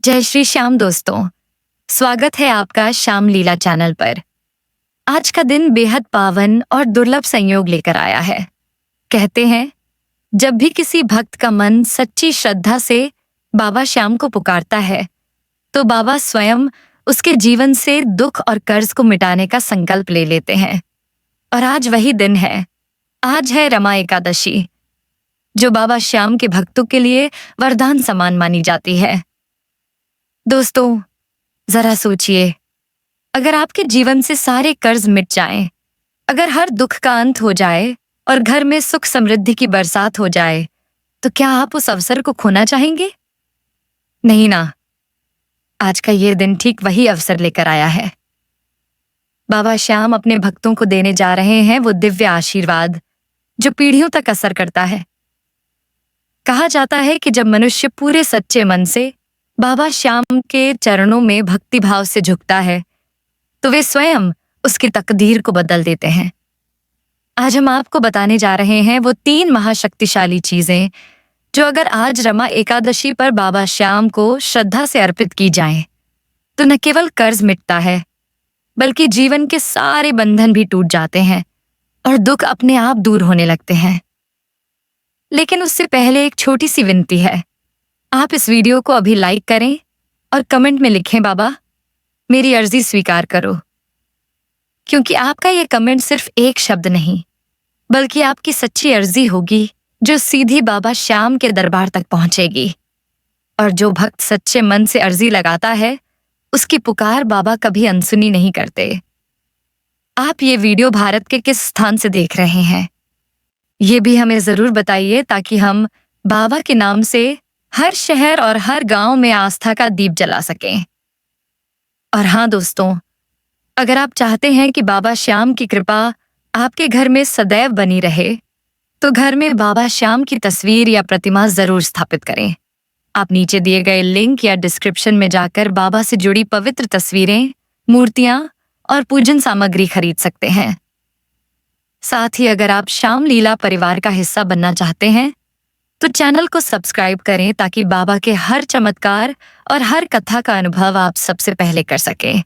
जय श्री श्याम दोस्तों, स्वागत है आपका श्याम लीला चैनल पर। आज का दिन बेहद पावन और दुर्लभ संयोग लेकर आया है। कहते हैं, जब भी किसी भक्त का मन सच्ची श्रद्धा से बाबा श्याम को पुकारता है, तो बाबा स्वयं उसके जीवन से दुख और कर्ज को मिटाने का संकल्प ले लेते हैं। और आज वही दिन है। आज है रमा एकादशी, जो बाबा श्याम के भक्तों के लिए वरदान समान मानी जाती है। दोस्तों, जरा सोचिए, अगर आपके जीवन से सारे कर्ज मिट जाएं, अगर हर दुख का अंत हो जाए और घर में सुख समृद्धि की बरसात हो जाए, तो क्या आप उस अवसर को खोना चाहेंगे? नहीं ना। आज का ये दिन ठीक वही अवसर लेकर आया है। बाबा श्याम अपने भक्तों को देने जा रहे हैं वो दिव्य आशीर्वाद, जो पीढ़ियों तक असर करता है। कहा जाता है कि जब मनुष्य पूरे सच्चे मन से बाबा श्याम के चरणों में भक्ति भाव से झुकता है, तो वे स्वयं उसकी तकदीर को बदल देते हैं। आज हम आपको बताने जा रहे हैं वो 3 महाशक्तिशाली चीजें, जो अगर आज रमा एकादशी पर बाबा श्याम को श्रद्धा से अर्पित की जाएं, तो न केवल कर्ज मिटता है, बल्कि जीवन के सारे बंधन भी टूट जाते हैं और दुख अपने आप दूर होने लगते हैं। लेकिन उससे पहले एक छोटी सी विनती है। आप इस वीडियो को अभी लाइक करें और कमेंट में लिखें, बाबा मेरी अर्जी स्वीकार करो। क्योंकि आपका ये कमेंट सिर्फ एक शब्द नहीं, बल्कि आपकी सच्ची अर्जी होगी, जो सीधी बाबा श्याम के दरबार तक पहुंचेगी। और जो भक्त सच्चे मन से अर्जी लगाता है, उसकी पुकार बाबा कभी अनसुनी नहीं करते। आप ये वीडियो भारत के किस स्थान से देख रहे हैं, ये भी हमें जरूर बताइए, ताकि हम बाबा के नाम से हर शहर और हर गांव में आस्था का दीप जला सकें। और हाँ दोस्तों, अगर आप चाहते हैं कि बाबा श्याम की कृपा आपके घर में सदैव बनी रहे, तो घर में बाबा श्याम की तस्वीर या प्रतिमा जरूर स्थापित करें। आप नीचे दिए गए लिंक या डिस्क्रिप्शन में जाकर बाबा से जुड़ी पवित्र तस्वीरें, मूर्तियां और पूजन सामग्री खरीद सकते हैं। साथ ही अगर आप श्याम लीला परिवार का हिस्सा बनना चाहते हैं, तो चैनल को सब्सक्राइब करें, ताकि बाबा के हर चमत्कार और हर कथा का अनुभव आप सबसे पहले कर सकें।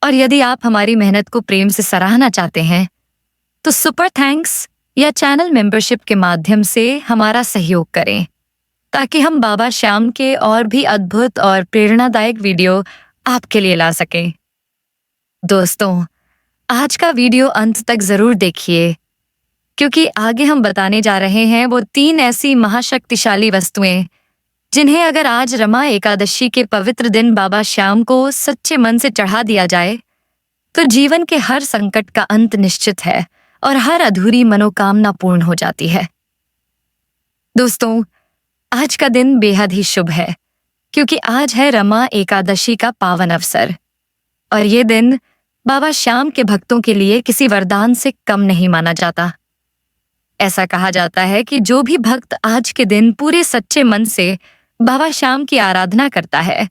और यदि आप हमारी मेहनत को प्रेम से सराहना चाहते हैं, तो सुपर थैंक्स या चैनल मेंबरशिप के माध्यम से हमारा सहयोग करें, ताकि हम बाबा श्याम के और भी अद्भुत और प्रेरणादायक वीडियो आपके लिए ला सकें। दोस्तों, आज का वीडियो अंत तक जरूर देखिए, क्योंकि आगे हम बताने जा रहे हैं वो 3 ऐसी महाशक्तिशाली वस्तुएं, जिन्हें अगर आज रमा एकादशी के पवित्र दिन बाबा श्याम को सच्चे मन से चढ़ा दिया जाए, तो जीवन के हर संकट का अंत निश्चित है और हर अधूरी मनोकामना पूर्ण हो जाती है। दोस्तों, आज का दिन बेहद ही शुभ है, क्योंकि आज है रमा एकादशी का पावन अवसर। और ये दिन बाबा श्याम के भक्तों के लिए किसी वरदान से कम नहीं माना जाता। ऐसा कहा जाता है कि जो भी भक्त आज के दिन पूरे सच्चे मन से बाबा श्याम की आराधना करता है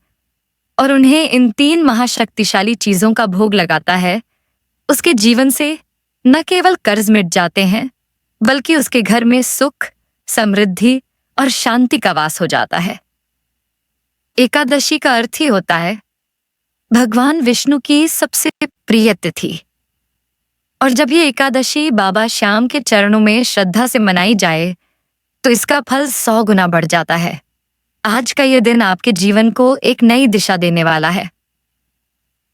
और उन्हें इन 3 महाशक्तिशाली चीजों का भोग लगाता है, उसके जीवन से न केवल कर्ज मिट जाते हैं, बल्कि उसके घर में सुख, समृद्धि और शांति का वास हो जाता है। एकादशी का अर्थ ही होता है भगवान विष्णु की सबसे प्रिय तिथि। और जब ये एकादशी बाबा श्याम के चरणों में श्रद्धा से मनाई जाए, तो इसका फल 100 गुना बढ़ जाता है। आज का ये दिन आपके जीवन को एक नई दिशा देने वाला है।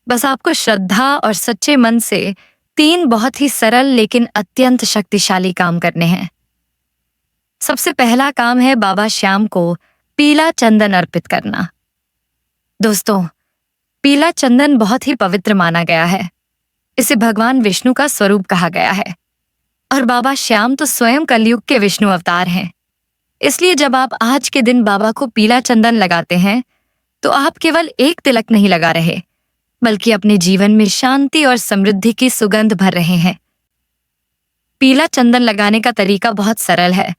बस आपको श्रद्धा और सच्चे मन से 3 बहुत ही सरल लेकिन अत्यंत शक्तिशाली काम करने हैं। सबसे पहला काम है बाबा श्याम को पीला चंदन अर्पित करना। दोस्तों, पीला चंदन बहुत ही पवित्र माना गया है। इसे भगवान विष्णु का स्वरूप कहा गया है, और बाबा श्याम तो स्वयं कलयुग के विष्णु अवतार हैं। इसलिए जब आप आज के दिन बाबा को पीला चंदन लगाते हैं, तो आप केवल एक तिलक नहीं लगा रहे, बल्कि अपने जीवन में शांति और समृद्धि की सुगंध भर रहे हैं। पीला चंदन लगाने का तरीका बहुत सरल है।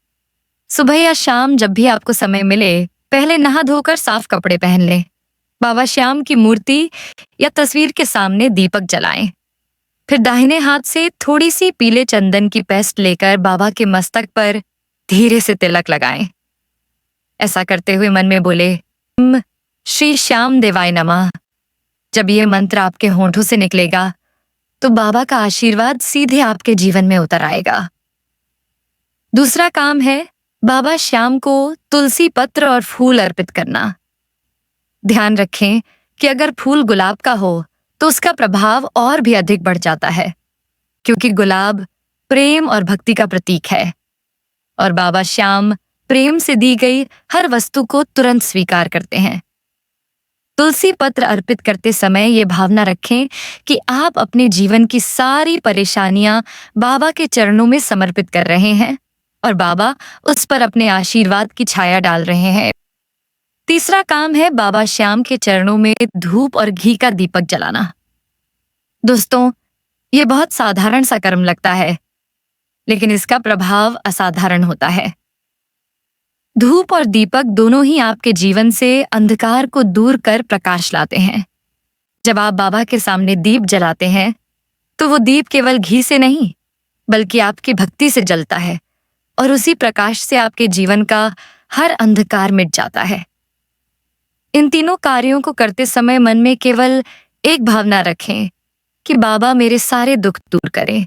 सुबह या शाम जब भी आपको समय मिले, पहले नहा धोकर साफ कपड़े पहन लें। बाबा श्याम की मूर्ति या तस्वीर के सामने दीपक जलाएं। फिर दाहिने हाथ से थोड़ी सी पीले चंदन की पेस्ट लेकर बाबा के मस्तक पर धीरे से तिलक लगाएं। ऐसा करते हुए मन में बोले, श्री श्याम देवाय नमः। जब ये मंत्र आपके होठों से निकलेगा तो बाबा का आशीर्वाद सीधे आपके जीवन में उतर आएगा। दूसरा काम है बाबा श्याम को तुलसी पत्र और फूल अर्पित करना। ध्यान रखें कि अगर फूल गुलाब का हो तो उसका प्रभाव और भी अधिक बढ़ जाता है, क्योंकि गुलाब प्रेम और भक्ति का प्रतीक है और बाबा श्याम प्रेम से दी गई हर वस्तु को तुरंत स्वीकार करते हैं। तुलसी पत्र अर्पित करते समय ये भावना रखें कि आप अपने जीवन की सारी परेशानियां बाबा के चरणों में समर्पित कर रहे हैं और बाबा उस पर अपने आशीर्वाद की छाया डाल रहे हैं। तीसरा काम है बाबा श्याम के चरणों में धूप और घी का दीपक जलाना। दोस्तों, ये बहुत साधारण सा कर्म लगता है, लेकिन इसका प्रभाव असाधारण होता है। धूप और दीपक दोनों ही आपके जीवन से अंधकार को दूर कर प्रकाश लाते हैं। जब आप बाबा के सामने दीप जलाते हैं तो वो दीप केवल घी से नहीं बल्कि आपकी भक्ति से जलता है और उसी प्रकाश से आपके जीवन का हर अंधकार मिट जाता है। इन तीनों कार्यों को करते समय मन में केवल एक भावना रखें कि बाबा मेरे सारे दुख दूर करें,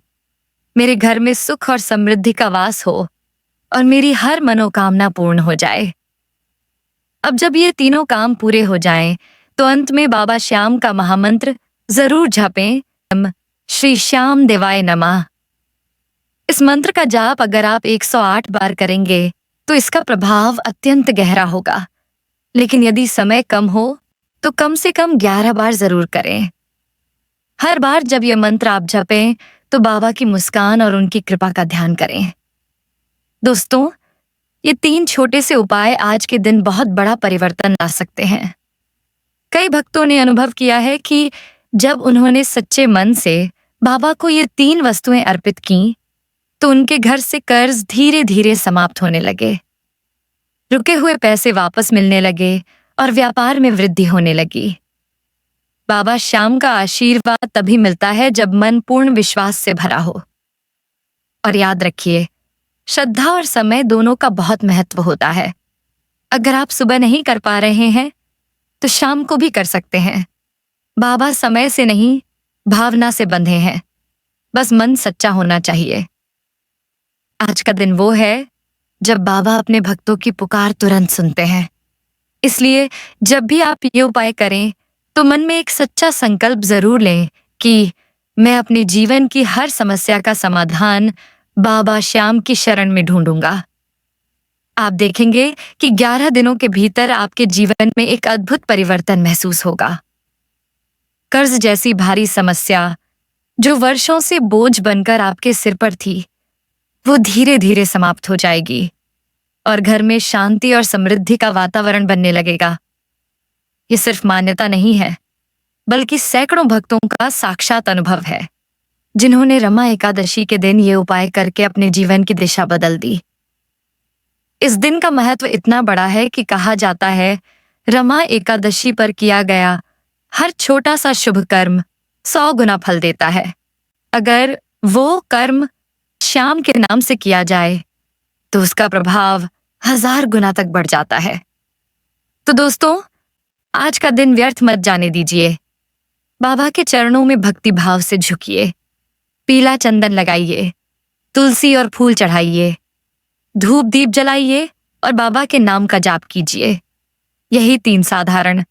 मेरे घर में सुख और समृद्धि का वास हो और मेरी हर मनोकामना पूर्ण हो जाए। अब जब ये तीनों काम पूरे हो जाएं, तो अंत में बाबा श्याम का महामंत्र जरूर जपें, श्री श्याम देवाय नमः। इस मंत्र का जाप अगर आप 108 बार करेंगे तो इसका प्रभाव अत्यंत गहरा होगा, लेकिन यदि समय कम हो तो कम से कम 11 बार जरूर करें। हर बार जब यह मंत्र आप जपें तो बाबा की मुस्कान और उनकी कृपा का ध्यान करें। दोस्तों, ये 3 छोटे से उपाय आज के दिन बहुत बड़ा परिवर्तन ला सकते हैं। कई भक्तों ने अनुभव किया है कि जब उन्होंने सच्चे मन से बाबा को ये 3 वस्तुएं अर्पित की तो उनके घर से कर्ज धीरे धीरे समाप्त होने लगे, रुके हुए पैसे वापस मिलने लगे और व्यापार में वृद्धि होने लगी। बाबा श्याम का आशीर्वाद तभी मिलता है जब मन पूर्ण विश्वास से भरा हो। और याद रखिए, श्रद्धा और समय दोनों का बहुत महत्व होता है। अगर आप सुबह नहीं कर पा रहे हैं तो शाम को भी कर सकते हैं। बाबा समय से नहीं, भावना से बंधे हैं, बस मन सच्चा होना चाहिए। आज का दिन वो है जब बाबा अपने भक्तों की पुकार तुरंत सुनते हैं। इसलिए जब भी आप ये उपाय करें तो मन में एक सच्चा संकल्प जरूर लें कि मैं अपने जीवन की हर समस्या का समाधान बाबा श्याम की शरण में ढूंढूंगा। आप देखेंगे कि 11 दिनों के भीतर आपके जीवन में एक अद्भुत परिवर्तन महसूस होगा। कर्ज जैसी भारी समस्या जो वर्षों से बोझ बनकर आपके सिर पर थी, वो धीरे धीरे समाप्त हो जाएगी और घर में शांति और समृद्धि का वातावरण बनने लगेगा। ये सिर्फ मान्यता नहीं है, बल्कि सैकड़ों भक्तों का साक्षात अनुभव है, जिन्होंने रमा एकादशी के दिन ये उपाय करके अपने जीवन की दिशा बदल दी। इस दिन का महत्व इतना बड़ा है कि कहा जाता है, रमा एकादशी पर किया गया हर छोटा सा शुभ कर्म 100 गुना फल देता है। अगर वो कर्म श्याम के नाम से किया जाए तो उसका प्रभाव 1000 गुना तक बढ़ जाता है। तो दोस्तों, आज का दिन व्यर्थ मत जाने दीजिए। बाबा के चरणों में भक्ति भाव से झुकिए, पीला चंदन लगाइए, तुलसी और फूल चढ़ाइए, धूप दीप जलाइए और बाबा के नाम का जाप कीजिए। यही 3 साधारण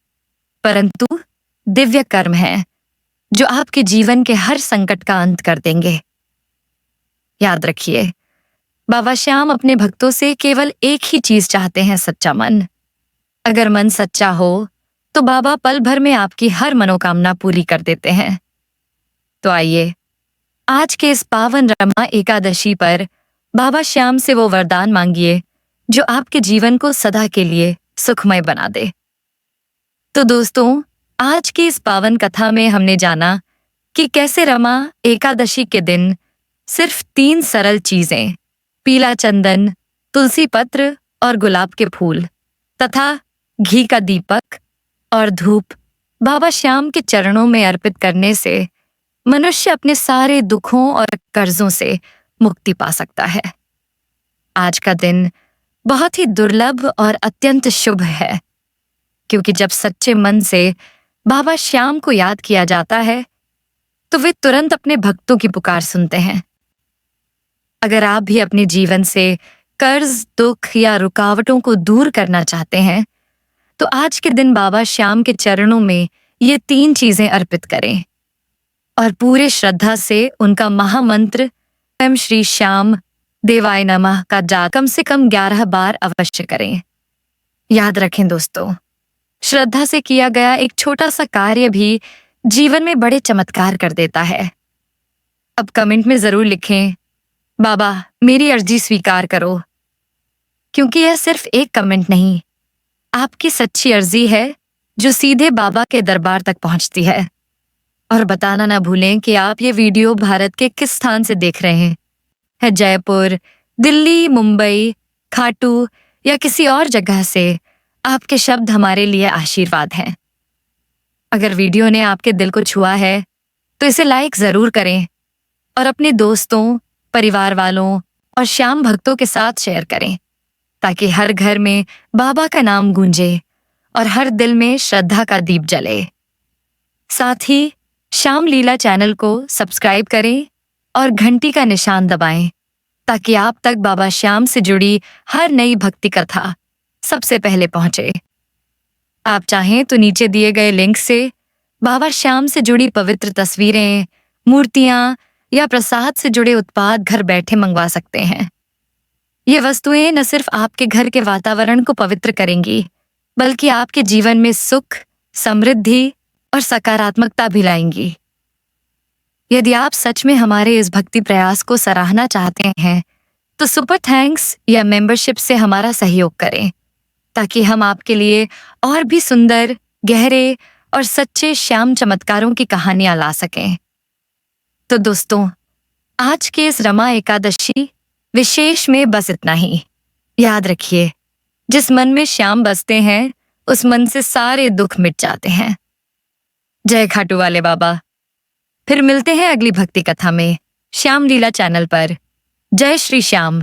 परंतु दिव्य कर्म हैं जो आपके जीवन के हर संकट का अंत कर देंगे। याद रखिए, बाबा श्याम अपने भक्तों से केवल एक ही चीज चाहते हैं, सच्चा मन। अगर मन सच्चा हो तो बाबा पल भर में आपकी हर मनोकामना पूरी कर देते हैं। तो आइए, आज के इस पावन रमा एकादशी पर बाबा श्याम से वो वरदान मांगिए जो आपके जीवन को सदा के लिए सुखमय बना दे। तो दोस्तों, आज की इस पावन कथा में हमने जाना कि कैसे रमा एकादशी के दिन सिर्फ 3 सरल चीजें, पीला चंदन, तुलसी पत्र और गुलाब के फूल तथा घी का दीपक और धूप बाबा श्याम के चरणों में अर्पित करने से मनुष्य अपने सारे दुखों और कर्जों से मुक्ति पा सकता है। आज का दिन बहुत ही दुर्लभ और अत्यंत शुभ है। क्योंकि जब सच्चे मन से बाबा श्याम को याद किया जाता है तो वे तुरंत अपने भक्तों की पुकार सुनते हैं। अगर आप भी अपने जीवन से कर्ज, दुख या रुकावटों को दूर करना चाहते हैं तो आज के दिन बाबा श्याम के चरणों में ये 3 चीजें अर्पित करें और पूरे श्रद्धा से उनका महामंत्र ओम श्री श्याम देवाय नमः का जाप कम से कम 11 बार अवश्य करें। याद रखें दोस्तों, श्रद्धा से किया गया एक छोटा सा कार्य भी जीवन में बड़े चमत्कार कर देता है। अब कमेंट में जरूर लिखें, बाबा मेरी अर्जी स्वीकार करो, क्योंकि यह सिर्फ एक कमेंट नहीं, आपकी सच्ची अर्जी है जो सीधे बाबा के दरबार तक पहुंचती है। और बताना ना भूलें कि आप ये वीडियो भारत के किस स्थान से देख रहे हैं, है जयपुर, दिल्ली, मुंबई, खाटू या किसी और जगह से। आपके शब्द हमारे लिए आशीर्वाद हैं। अगर वीडियो ने आपके दिल को छुआ है तो इसे लाइक जरूर करें और अपने दोस्तों, परिवार वालों और श्याम भक्तों के साथ शेयर करें, ताकि हर घर में बाबा का नाम गूंजे और हर दिल में श्रद्धा का दीप जले। साथ ही श्याम लीला चैनल को सब्सक्राइब करें और घंटी का निशान दबाएं, ताकि आप तक बाबा श्याम से जुड़ी हर नई भक्ति कथा सबसे पहले पहुंचे। आप चाहें तो नीचे दिए गए लिंक से बाबा श्याम से जुड़ी पवित्र तस्वीरें, मूर्तियां या प्रसाद से जुड़े उत्पाद घर बैठे मंगवा सकते हैं। ये वस्तुएं न सिर्फ आपके घर के वातावरण को पवित्र करेंगी, बल्कि आपके जीवन में सुख, समृद्धि और सकारात्मकता भी लाएंगी। यदि आप सच में हमारे इस भक्ति प्रयास को सराहना चाहते हैं तो सुपर थैंक्स या मेंबरशिप से हमारा सहयोग करें, ताकि हम आपके लिए और भी सुंदर, गहरे और सच्चे श्याम चमत्कारों की कहानियां ला सकें। तो दोस्तों, आज के इस रमा एकादशी विशेष में बस इतना ही। याद रखिए, जिस मन में श्याम बसते हैं उस मन से सारे दुख मिट जाते हैं। जय खाटू वाले बाबा। फिर मिलते हैं अगली भक्ति कथा में श्याम लीला चैनल पर। जय श्री श्याम।